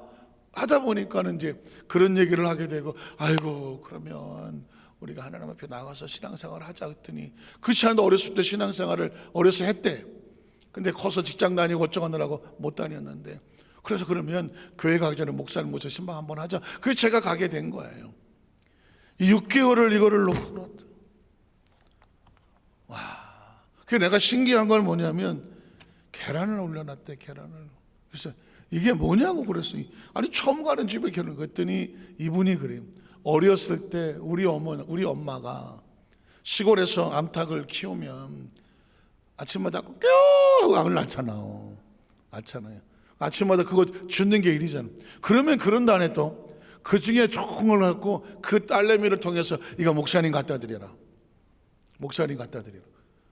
하다 보니까는 이제 그런 얘기를 하게 되고 아이고 그러면 우리가 하나님 앞에 나가서 신앙생활을 하자 했더니 그렇지 않아도 어렸을 때 신앙생활을 어려서 했대. 근데 커서 직장 다니고 어쩌고하느라고 못 다녔는데 그래서 그러면 교회 가기 전에 목사님 모셔 신방 한번 하자. 그래서 제가 가게 된 거예요. 이 6개월을 이거를 놓고 와. 그 내가 신기한 건 뭐냐면 계란을 올려놨대. 계란을. 그래서 이게 뭐냐고 그랬어요. 아니 처음 가는 집에 계란. 그랬더니 이분이 그래요. 어렸을 때 우리 엄마가 시골에서 암탉을 키우면 아침마다 깨우 암을 낳잖아요. 아침마다 그거 줍는 게 일이잖아. 그러면 그런 다음에 또 그 중에 조금 걸 갖고 그 딸내미를 통해서 이거 목사님 갖다 드려라.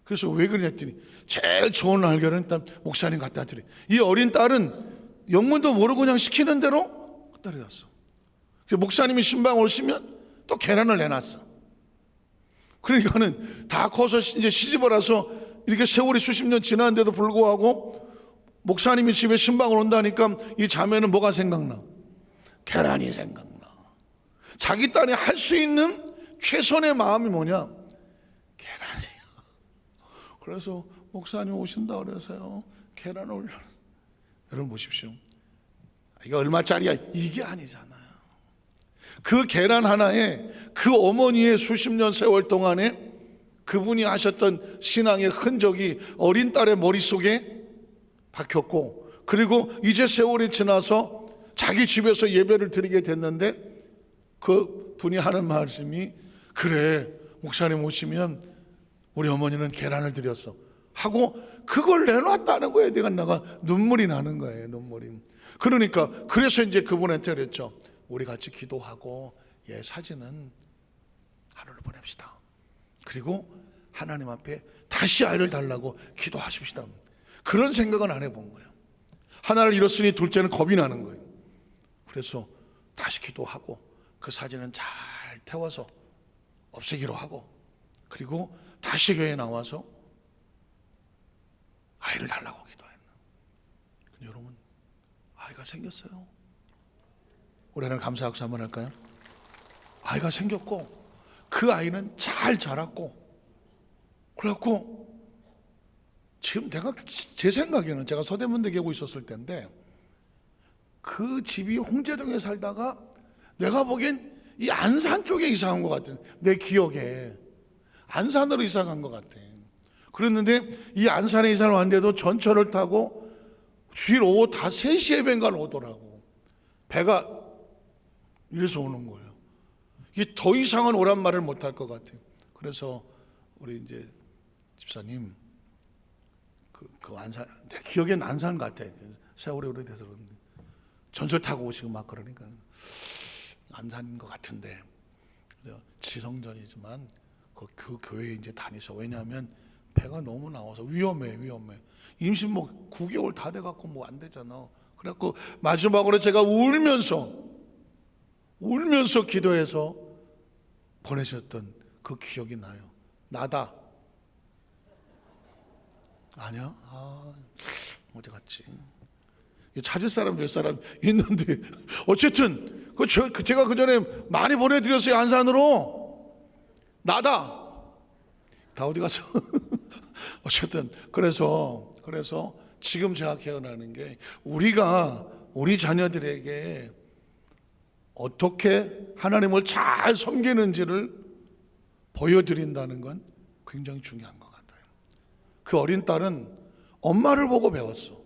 그래서 왜 그랬더니 제일 좋은 날개는 일단 목사님 갖다 드려. 이 어린 딸은 영문도 모르고 그냥 시키는 대로 갖다 드렸어. 목사님이 신방 오시면 또 계란을 내놨어. 그러니까는 다 커서 이제 시집을 와서 이렇게 세월이 수십 년 지났는데도 불구하고 목사님이 집에 신방을 온다니까 이 자매는 뭐가 생각나? 계란이 생각나. 자기 딸이 할 수 있는 최선의 마음이 뭐냐? 계란이야. 그래서 목사님 오신다 그래서요 계란을 올려. 여러분 보십시오. 이게 얼마짜리야? 이게 아니잖아요. 그 계란 하나에 그 어머니의 수십 년 세월 동안에 그분이 하셨던 신앙의 흔적이 어린 딸의 머릿속에 박혔고, 그리고 이제 세월이 지나서 자기 집에서 예배를 드리게 됐는데 그 분이 하는 말씀이 그래 목사님 오시면 우리 어머니는 계란을 드렸어 하고 그걸 내놨다는 거예요. 내가 눈물이 나는 거예요. 눈물이. 그러니까 그래서 이제 그분한테 그랬죠. 우리 같이 기도하고 사진은 하루를 보냅시다. 그리고 하나님 앞에 다시 아이를 달라고 기도하십시다. 그런 생각은 안 해본 거예요. 하나를 잃었으니 둘째는 겁이 나는 거예요. 그래서 다시 기도하고 그 사진은 잘 태워서 없애기로 하고, 그리고 다시 교회에 나와서 아이를 달라고 기도했나. 근데 여러분 아이가 생겼어요. 우리 하나님 감사학사 한번 할까요? 아이가 생겼고 그 아이는 잘 자랐고, 그래갖고 지금 제 생각에는 제가 서대문대 계고 있었을 때인데 그 집이 홍제동에 살다가 내가 보기엔 이 안산 쪽에 이사 간 것 같아요. 내 기억에 안산으로 이사 간 것 같아. 그랬는데 이 안산에 이사를 왔는데도 전철을 타고 주일 오후 다 3시에 뱅가를 오더라고. 배가 이래서 오는 거예요. 이게 더 이상은 오란 말을 못 할 것 같아요. 그래서 우리 이제 집사님, 그 안산, 내 기억엔 안산 같아. 세월이 오래돼서 그런데 전철 타고 오시고 막 그러니까 안산인 것 같은데, 지성전이지만 그 교회에 이제 다니셔. 왜냐하면 배가 너무 나와서 위험해. 임신 뭐 9개월 다 돼갖고 뭐 안 되잖아. 그래갖고 마지막으로 제가 울면서 기도해서 보내셨던 그 기억이 나요. 나다. 아니야? 어디 갔지? 찾을 사람 몇 사람 있는데 어쨌든 제가 그 전에 많이 보내드렸어요. 안산으로. 나다. 다 어디 가서 어쨌든 그래서 지금 제가 기억나는 게 우리가 우리 자녀들에게 어떻게 하나님을 잘 섬기는지를 보여드린다는 건 굉장히 중요한 것 같아요. 그 어린 딸은 엄마를 보고 배웠어.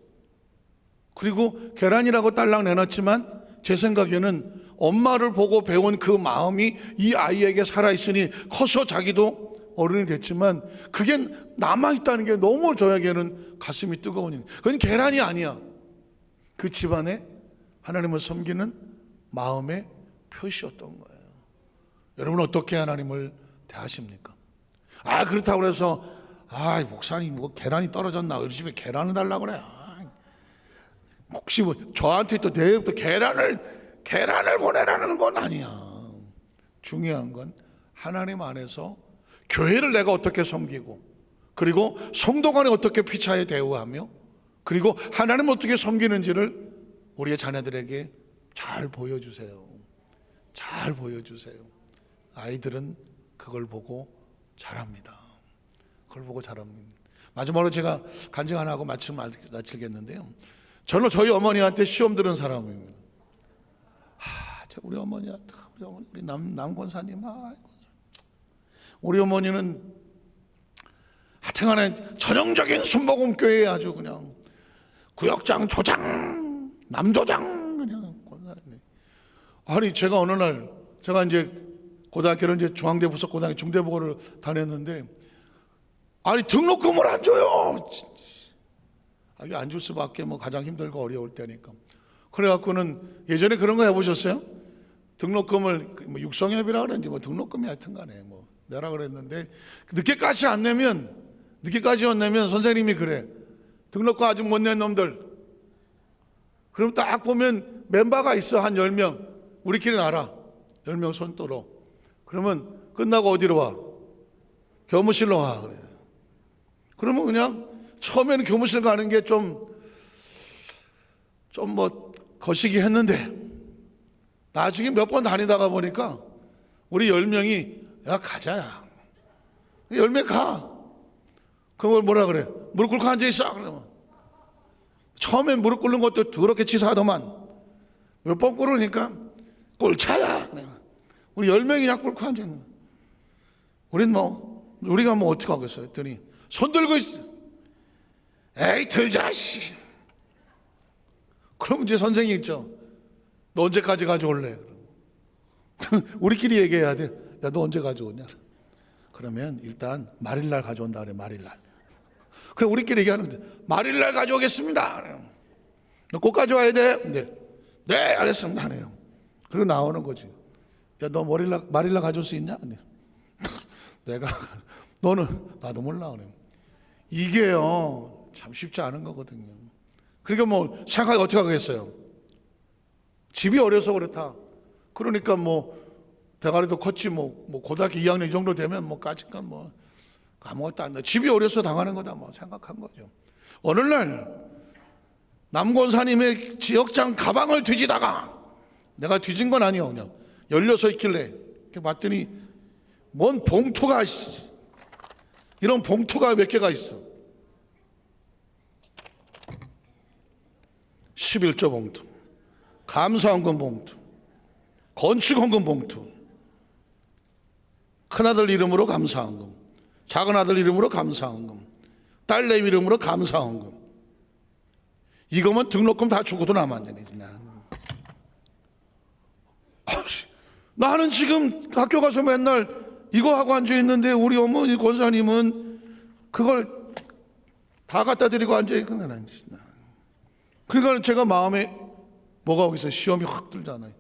그리고 계란이라고 딸랑 내놨지만 제 생각에는 엄마를 보고 배운 그 마음이 이 아이에게 살아있으니 커서 자기도 어른이 됐지만 그게 남아있다는 게 너무 저에게는 가슴이 뜨거운 일. 그건 계란이 아니야. 그 집안에 하나님을 섬기는 마음의 표시였던 거예요. 여러분 어떻게 하나님을 대하십니까? 그렇다고 해서 목사님 뭐 계란이 떨어졌나 우리 집에 계란을 달라고 그래. 혹시 뭐 저한테 또 내일부터 계란을 보내라는 건 아니야. 중요한 건 하나님 안에서 교회를 내가 어떻게 섬기고, 그리고 성도 간에 어떻게 피차에 대우하며, 그리고 하나님을 어떻게 섬기는지를 우리의 자녀들에게 잘 보여주세요. 잘 보여주세요. 아이들은 그걸 보고 자랍니다. 그걸 보고 자랍니다. 마지막으로 제가 간증 하나 하고 마치겠는데요. 저는 저희 어머니한테 시험 들은 사람입니다. 우리 어머니한테, 우리 남권사님, 우리 어머니는 하여튼간에 전형적인 순복음교회에 아주 그냥 구역장, 조장, 남조장 그냥 권사님. 제가 어느 날 제가 이제 고등학교를 이제 중앙대 부속 고등학교 중대부고를 다녔는데 등록금을 안 줘요. 이게 안 줄 수밖에 뭐 가장 힘들고 어려울 때니까. 그래갖고는 예전에 그런 거 해보셨어요? 등록금을 뭐 육성협이라 그랬는지 뭐 등록금이 하여튼간에 뭐 내라 그랬는데 늦게까지 안 내면 선생님이 그래. 등록금 아직 못 낸 놈들. 그럼 딱 보면 멤버가 있어. 한 10명. 우리끼리는 알아. 10명 손도로. 그러면 끝나고 어디로 와? 교무실로 와. 그래. 그러면 그냥 처음에는 교무실 가는 게 좀 뭐 거시기 했는데 나중에 몇 번 다니다가 보니까 우리 10명이 야 가자야. 10명 가. 그걸 뭐라 그래? 무릎 꿇고 앉아있어. 그러면 처음엔 무릎 꿇는 것도 더럽게 치사하더만 몇 번 꿇으니까 꼴차야. 우리 10명이나 꿇고 앉아있는. 우리가 뭐 어떻게 하겠어요? 했더니 손 들고 있어. 에이 들자 씨. 그럼 이제 선생님 있죠. 너 언제까지 가져올래? 우리끼리 얘기해야 돼. 야 너 언제 가져오냐? 그러면 일단 말일날 가져온다 그래. 말일날. 그럼 우리끼리 얘기하는 거지. 말일날 가져오겠습니다. 너 꼭 가져와야 돼. 네 알겠습니다 하네요. 그리고 나오는 거지. 야 너 말일날 가져올 수 있냐? 내가 너는 나도 몰라 그래. 이게요 참 쉽지 않은 거거든요. 그러니까 뭐 생각이 어떻게 하겠어요? 집이 어려서 그렇다. 그러니까 뭐 대가리도 컸지 뭐 고등학교 2학년 이 정도 되면 뭐 까짓까 뭐 아무것도 안 돼. 집이 어려서 당하는 거다 뭐 생각한 거죠. 어느 날 남권사님의 지역장 가방을 뒤지다가 내가 뒤진 건 아니요. 그냥 열려서 있길래 이렇게 봤더니 뭔 봉투가 이런 봉투가 몇 개가 있어. 11조 봉투, 감사헌금 봉투, 건축헌금 봉투, 큰아들 이름으로 감사헌금, 작은아들 이름으로 감사헌금, 딸내 이름으로 감사헌금. 이거면 등록금 다 주고도 남았네. 나는 지금 학교 가서 맨날 이거 하고 앉아있는데 우리 어머니 권사님은 그걸 다 갖다 드리고 앉아있고 난 그러니까 제가 마음에 뭐가 오겠어요? 시험이 확 들잖아요.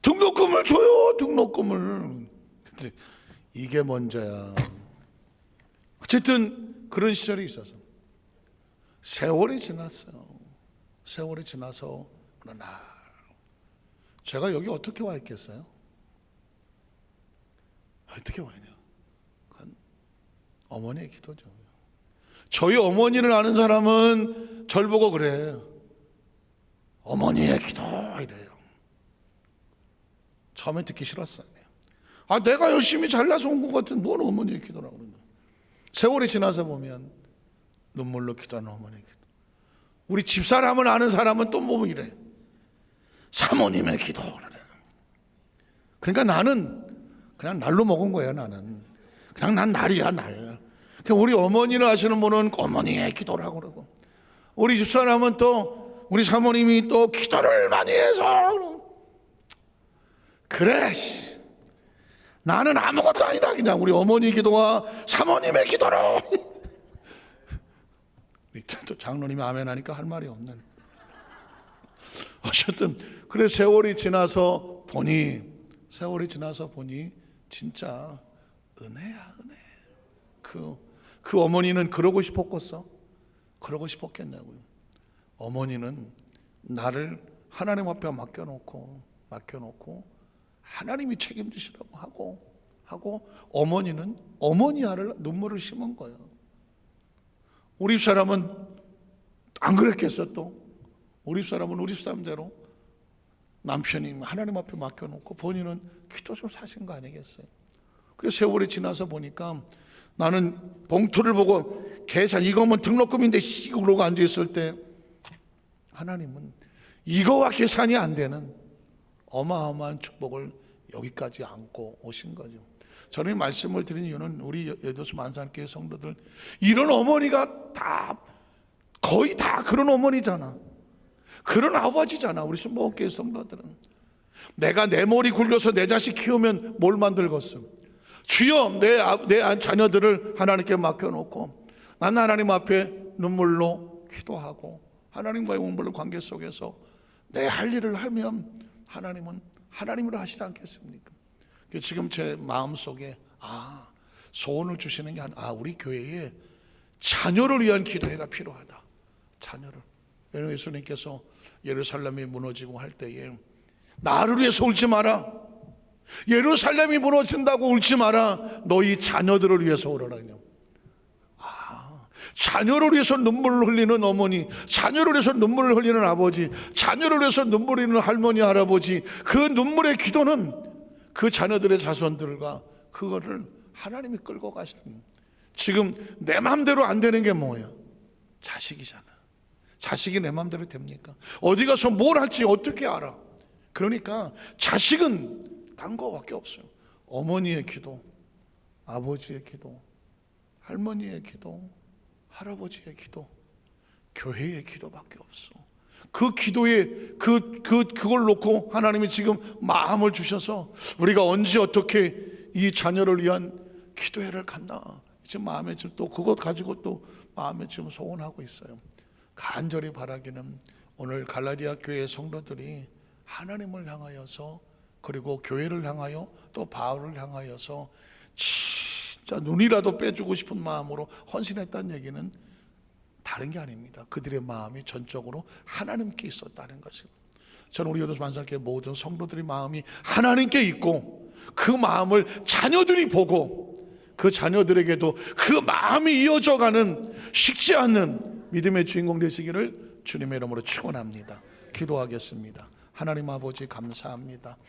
등록금을 줘요, 등록금을. 근데 이게 먼저야. 어쨌든 그런 시절이 있어서 세월이 지났어요. 세월이 지나서 어느 날 제가 여기 어떻게 와 있겠어요? 어떻게 와 있냐? 어머니의 기도죠. 저희 어머니를 아는 사람은 절 보고 그래. 어머니의 기도 이래요. 처음에 듣기 싫었어요. 아, 내가 열심히 잘나서 온 것 같은 뭘 어머니의 기도라고 그러냐. 세월이 지나서 보면 눈물로 기도하는 어머니의 기도. 우리 집사람을 아는 사람은 또 뭐 이래. 사모님의 기도 그래. 그러니까 나는 그냥 날로 먹은 거야. 나는 그냥 난 날이야, 날. 우리 어머니를 아시는 분은 어머니의 기도라고 그러고, 우리 집사람은 또 우리 사모님이 또 기도를 많이 해서 그래. 나는 아무것도 아니다. 그냥 우리 어머니 기도와 사모님의 기도로. 또 장로님이 아멘 하니까 할 말이 없네. 어쨌든 그래 세월이 지나서 보니 진짜 은혜야, 은혜. 그 어머니는 그러고 싶었겠어? 그러고 싶었겠냐고요. 어머니는 나를 하나님 앞에 맡겨놓고 하나님이 책임지시라고 하고 어머니는 어머니 알을 눈물을 심은 거예요. 우리 사람은 안 그랬겠어? 또 우리 사람은 우리 사람대로 남편이 하나님 앞에 맡겨놓고 본인은 기도 좀 사신 거 아니겠어요? 그래서 세월이 지나서 보니까 나는 봉투를 보고 계산 이거면 등록금인데 그러고 앉아있을 때 하나님은 이거와 계산이 안 되는 어마어마한 축복을 여기까지 안고 오신 거죠. 저는 말씀을 드린 이유는 우리 여도수 만산교회 성도들 이런 어머니가 다 거의 다 그런 어머니잖아. 그런 아버지잖아. 우리 순복음교회 성도들은 내가 내 머리 굴려서 내 자식 키우면 뭘 만들겠어? 주여 내 자녀들을 하나님께 맡겨놓고 난 하나님 앞에 눈물로 기도하고 하나님과의 운불 관계 속에서 내 할 일을 하면 하나님은 하나님으로 하시지 않겠습니까? 지금 제 마음속에 소원을 주시는 게 아니라 우리 교회에 자녀를 위한 기도회가 필요하다. 자녀를. 왜냐하면 예수님께서 예루살렘이 무너지고 할 때에 나를 위해서 울지 마라. 예루살렘이 무너진다고 울지 마라. 너희 자녀들을 위해서 울어라. 자녀를 위해서 눈물을 흘리는 어머니, 자녀를 위해서 눈물을 흘리는 아버지, 자녀를 위해서 눈물을 흘리는 할머니, 할아버지, 그 눈물의 기도는 그 자녀들의 자손들과 그거를 하나님이 끌고 가시는. 지금 내 마음대로 안 되는 게 뭐예요? 자식이잖아. 자식이 내 마음대로 됩니까? 어디 가서 뭘 할지 어떻게 알아? 그러니까 자식은 단 거밖에 없어요. 어머니의 기도, 아버지의 기도, 할머니의 기도, 할아버지의 기도, 교회의 기도밖에 없어. 그 기도에 그걸 놓고 하나님이 지금 마음을 주셔서 우리가 언제 어떻게 이 자녀를 위한 기도회를 갖나 지금 마음에 지금 또 그것 가지고 또 마음에 지금 소원하고 있어요. 간절히 바라기는 오늘 갈라디아 교회 성도들이 하나님을 향하여서 그리고 교회를 향하여 또 바울을 향하여서 진짜 눈이라도 빼주고 싶은 마음으로 헌신했다는 얘기는 다른 게 아닙니다. 그들의 마음이 전적으로 하나님께 있었다는 것입니다. 저는 우리 여도수 만살교회 모든 성도들의 마음이 하나님께 있고 그 마음을 자녀들이 보고 그 자녀들에게도 그 마음이 이어져가는 식지 않는 믿음의 주인공 되시기를 주님의 이름으로 축원합니다. 기도하겠습니다. 하나님 아버지 감사합니다.